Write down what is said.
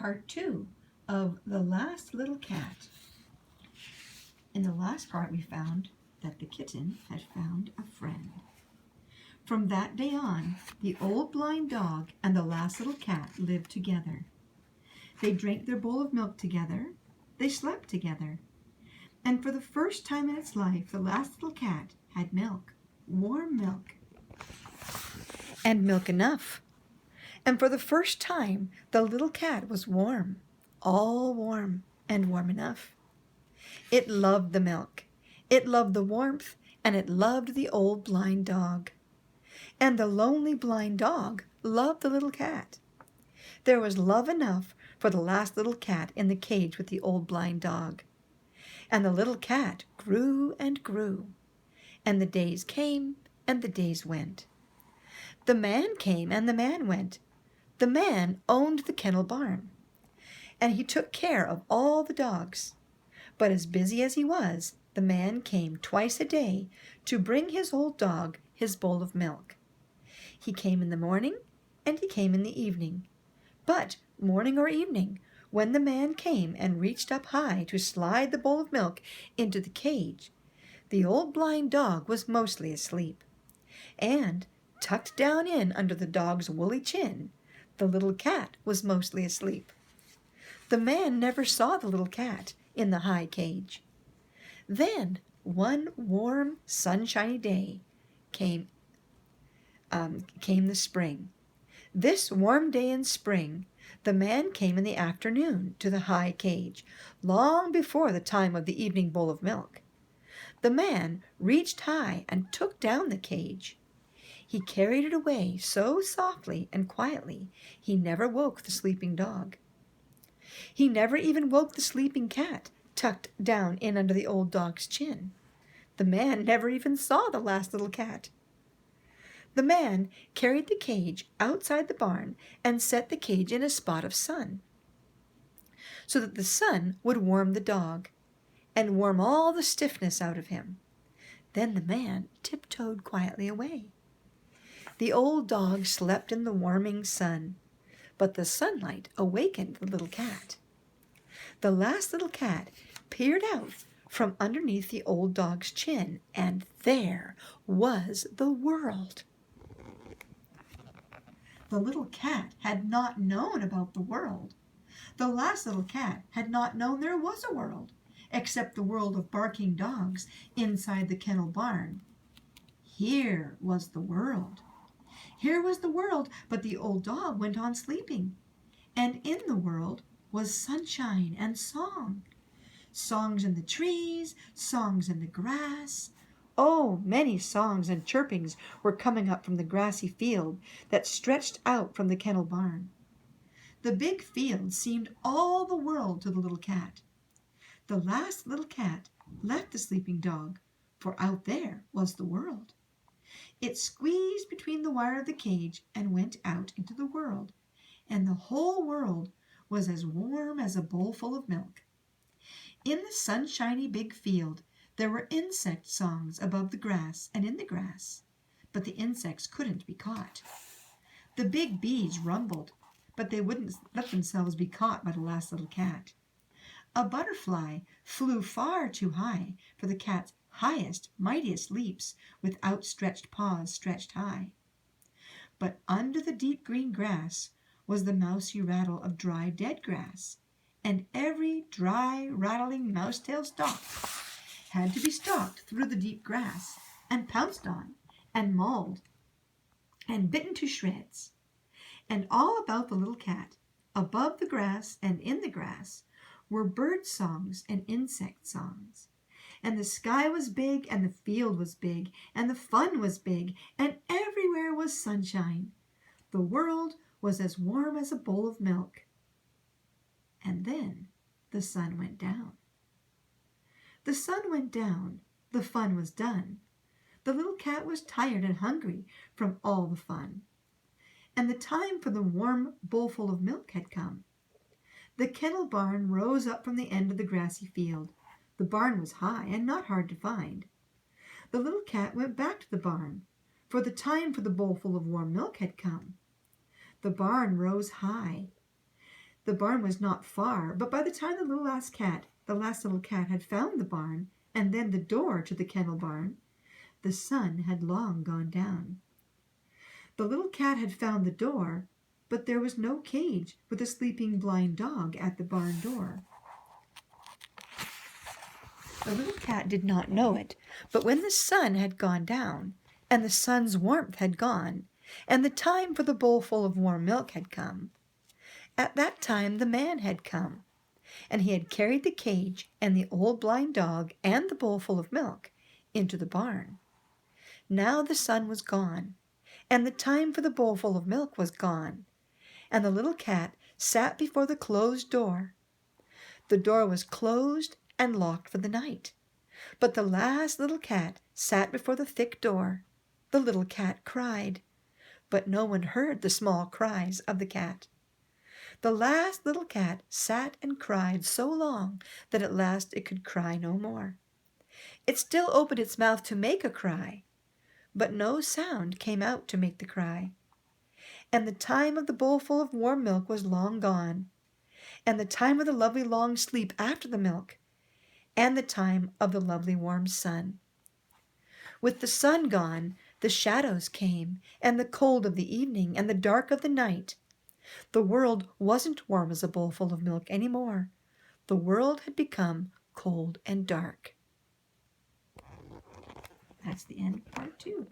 part 2 of The Last Little Cat. In the last part we found that the kitten had found a friend. From that day on, the old blind dog and the last little cat lived together. They drank their bowl of milk together. They slept together. And for the first time in its life, the last little cat had milk, warm milk, and milk enough. And for the first time, the little cat was warm, all warm and warm enough. It loved the milk, it loved the warmth, and it loved the old blind dog. And the lonely blind dog loved the little cat. There was love enough for the last little cat in the cage with the old blind dog. And the little cat grew and grew. And the days came and the days went. The man came and the man went. The man owned the kennel barn. And he took care of all the dogs. But as busy as he was, the man came twice a day to bring his old dog his bowl of milk. He came in the morning and he came in the evening. But morning or evening, when the man came and reached up high to slide the bowl of milk into the cage, the old blind dog was mostly asleep. And, tucked down in under the dog's woolly chin, the little cat was mostly asleep. The man never saw the little cat in the high cage. Then, one warm, sunshiny day came the spring. This warm day in spring, the man came in the afternoon to the high cage, long before the time of the evening bowl of milk. The man reached high and took down the cage. He carried it away so softly and quietly, he never woke the sleeping dog. He never even woke the sleeping cat, tucked down in under the old dog's chin. The man never even saw the last little cat. The man carried the cage outside the barn and set the cage in a spot of sun, so that the sun would warm the dog and warm all the stiffness out of him. Then the man tiptoed quietly away. The old dog slept in the warming sun, but the sunlight awakened the little cat. The last little cat peered out from underneath the old dog's chin, and there was the world. The little cat had not known about the world. The last little cat had not known there was a world, except the world of barking dogs inside the kennel barn. Here was the world. Here was the world, but the old dog went on sleeping. And in the world was sunshine and song. Songs in the trees, songs in the grass. Oh, many songs and chirpings were coming up from the grassy field that stretched out from the kennel barn. The big field seemed all the world to the little cat. The last little cat left the sleeping dog, for out there was the world. It squeezed between the wire of the cage and went out into the world, and the whole world was as warm as a bowl full of milk. In the sunshiny big field, there were insect songs above the grass and in the grass, but the insects couldn't be caught. The big bees rumbled, but they wouldn't let themselves be caught by the last little cat. A butterfly flew far too high for the cat's highest, mightiest leaps with outstretched paws stretched high. But under the deep green grass was the mousy rattle of dry dead grass, and every dry, rattling mousetail stalk had to be stalked through the deep grass and pounced on and mauled and bitten to shreds. And all about the little cat, above the grass and in the grass, were bird songs and insect songs. And the sky was big, and the field was big, and the fun was big, and everywhere was sunshine. The world was as warm as a bowl of milk. And then the sun went down. The sun went down, the fun was done. The little cat was tired and hungry from all the fun. And the time for the warm bowlful of milk had come. The kennel barn rose up from the end of the grassy field. The barn was high and not hard to find. The little cat went back to the barn, for the time for the bowlful of warm milk had come. The barn rose high. The barn was not far, but by the time the last little cat had found the barn, and then the door to the kennel barn, the sun had long gone down. The little cat had found the door, but there was no cage with a sleeping blind dog at the barn door. The little cat did not know it, but when the sun had gone down, and the sun's warmth had gone, and the time for the bowlful of warm milk had come, at that time the man had come, and he had carried the cage and the old blind dog and the bowlful of milk into the barn. Now the sun was gone, and the time for the bowlful of milk was gone, and the little cat sat before the closed door. The door was closed and locked for the night, but the last little cat sat before the thick door. The little cat cried, but no one heard the small cries of the cat. The last little cat sat and cried so long that at last it could cry no more. It still opened its mouth to make a cry, but no sound came out to make the cry. And the time of the bowlful of warm milk was long gone, and the time of the lovely long sleep after the milk, and the time of the lovely warm sun. With the sun gone, the shadows came, and the cold of the evening, and the dark of the night. The world wasn't warm as a bowlful of milk any more. The world had become cold and dark. That's the end of part 2.